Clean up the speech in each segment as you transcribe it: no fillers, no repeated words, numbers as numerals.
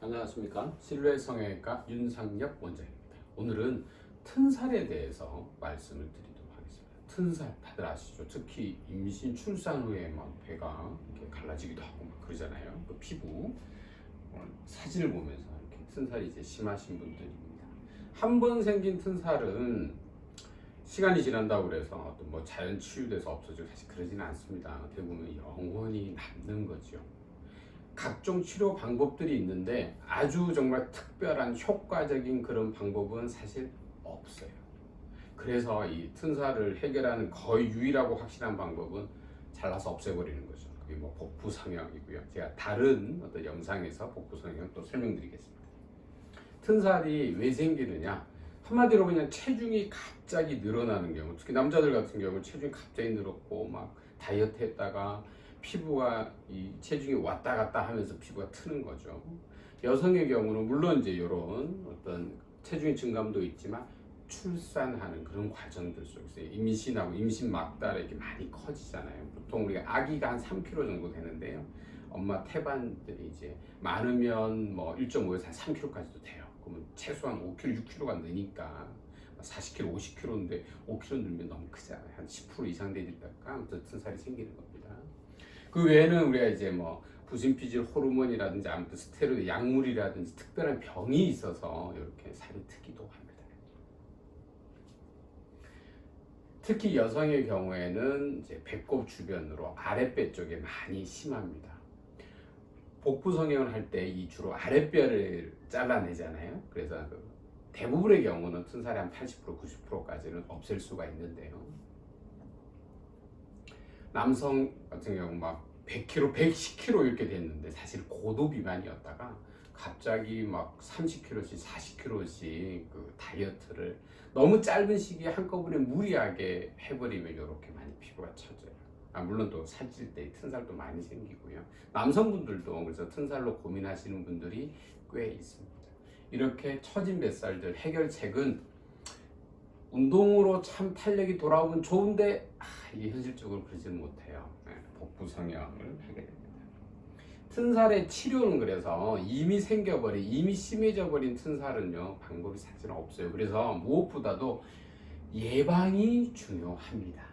안녕하십니까. 실외 성형외과 윤상엽 원장입니다. 오늘은 튼살에 대해서 말씀을 드리도록 하겠습니다. 튼살 다들 아시죠? 특히 임신 출산 후에 막 배가 이렇게 갈라지기도 하고 막 그러잖아요. 그 피부 사진을 보면서 이렇게 튼살이 이제 심하신 분들입니다. 한 번 생긴 튼살은 시간이 지난다고 그래서 어떤 뭐 자연 치유돼서 없어지고 사실 그러지는 않습니다. 대부분 영원히 남는 거죠. 각종 치료 방법들이 있는데 아주 정말 특별한 효과적인 그런 방법은 사실 없어요. 그래서 이 튼살을 해결하는 거의 유일하고 확실한 방법은 잘라서 없애버리는 거죠. 그게 뭐 복부 성형이고요. 제가 다른 어떤 영상에서 복부 성형 또 설명드리겠습니다. 튼살이 왜 생기느냐? 한마디로 그냥 체중이 갑자기 늘어나는 경우, 특히 남자들 같은 경우 체중이 갑자기 늘었고 막 다이어트 했다가 피부가 이 체중이 왔다 갔다 하면서 피부가 트는 거죠. 여성의 경우는 물론 이제 이런 어떤 체중의 증감도 있지만 출산하는 그런 과정들 속에서 임신하고 임신 막달에 이렇게 많이 커지잖아요. 보통 우리가 아기가 한 3kg 정도 되는데요. 엄마 태반들이 이제 많으면 뭐 1.5에서 한 3kg까지도 돼요. 그러면 최소한 5kg, 6kg가 느니까 40kg, 50kg인데 5kg 늘면 너무 크잖아요. 한 10% 이상 되니까 아무튼 튼살이 생기는 겁니다. 그 외에는 우리가 이제 뭐 부신피질 호르몬이라든지 아무튼 스테로이드 약물이라든지 특별한 병이 있어서 이렇게 살이 트기도 합니다. 특히 여성의 경우에는 이제 배꼽 주변으로 아랫배 쪽에 많이 심합니다. 복부 성형을 할 때 이 주로 아랫배를 잘라내잖아요. 그래서 대부분의 경우는 튼살이 한 80%, 90%까지는 없앨 수가 있는데요. 남성 같은 경우 막 100kg, 110kg 이렇게 됐는데 사실 고도 비만이었다가 갑자기 막 30kg씩, 40kg씩 그 다이어트를 너무 짧은 시기에 한꺼번에 무리하게 해버리면 이렇게 많이 피부가 처져요. 물론 또 살찔 때 튼살도 많이 생기고요. 남성분들도 그래서 튼살로 고민하시는 분들이 꽤 있습니다. 이렇게 처진 뱃살들 해결책은 운동으로 참 탄력이 돌아오면 좋은데 이게 현실적으로 그러지는 못해요. 복부 성형을 하게 됩니다. 튼살의 치료는 그래서 이미 생겨버린, 이미 심해져 버린 튼살은요 방법이 사실 없어요. 그래서 무엇보다도 예방이 중요합니다.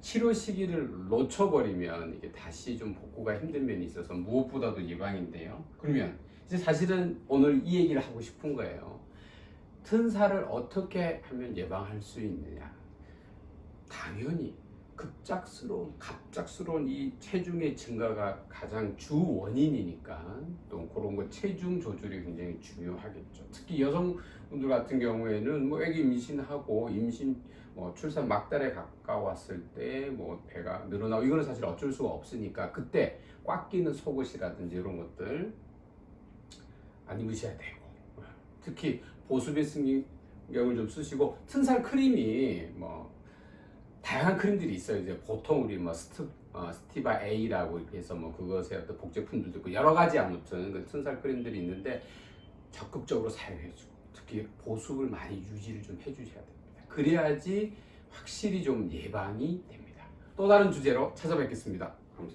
치료 시기를 놓쳐버리면 이게 다시 좀 복구가 힘든 면이 있어서 무엇보다도 예방인데요. 그러면 이제 사실은 오늘 이 얘기를 하고 싶은 거예요. 튼살을 어떻게 하면 예방할 수 있느냐? 당연히 갑작스러운 이 체중의 증가가 가장 주 원인이니까 또 그런 거 체중 조절이 굉장히 중요하겠죠. 특히 여성분들 같은 경우에는 뭐 애기 임신하고 출산 막달에 가까웠을 때 뭐 배가 늘어나고 이거는 사실 어쩔 수가 없으니까 그때 꽉 끼는 속옷이라든지 이런 것들 안 입으셔야 되고 특히 보습의 신경을 좀 쓰시고 튼살 크림이 뭐 다양한 크림들이 있어요. 이제 보통 우리 뭐 스티바 A라고 이렇게 해서 뭐 그것의 어떤 복제품들도 있고 여러 가지 아무튼 그 튼살 크림들이 있는데 적극적으로 사용해주고 특히 보습을 많이 유지를 좀 해주셔야 됩니다. 그래야지 확실히 좀 예방이 됩니다. 또 다른 주제로 찾아뵙겠습니다.